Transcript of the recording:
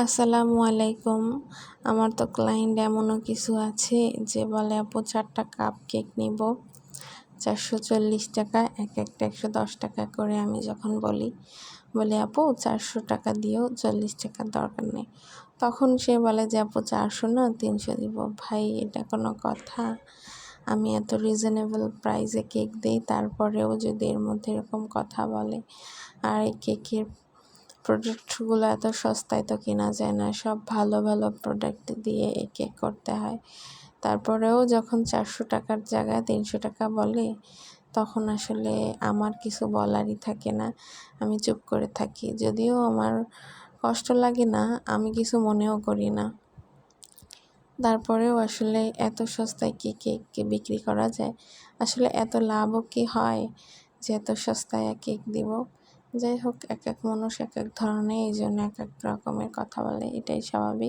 আসসালামু আলাইকুম। আমার তো ক্লায়েন্ট এমনও কিছু আছে যে বলে, আপু 4টা কাপ কেক নিব, 440 টাকা, এক একটা 110 টাকা করে। আমি যখন বলি আপু 400 টাকা দিও, 40 টাকার দরকার নেই। তখন সে বলে যে আপু 400 না 300 দিব। ভাই, এটা কোনো কথা? আমি এত রিজনেবল প্রাইসে কেক দিই, তারপরেও যদি এর মধ্যে এরকম কথা বলে। আর এই কেকের প্রোডাক্টগুলো এত সস্তায় তো কেনা যায় না, সব ভালো ভালো প্রোডাক্ট দিয়ে এই কেক করতে হয়। তারপরেও যখন 400 টাকার জায়গায় 300 টাকা বলে, তখন আসলে আমার কিছু বলারই থাকে না, আমি চুপ করে থাকি। যদিও আমার কষ্ট লাগে না, আমি কিছু মনেও করি না। তারপরেও আসলে এত সস্তায় কি কেক বিক্রি করা যায়? আসলে এত লাভও কি হয় যে এত সস্তায় কেক দিব? যাই হোক, এক এক মানুষ এক এক ধরনের, এই জন্য এক এক রকমের কথা বলে, এটাই স্বাভাবিক।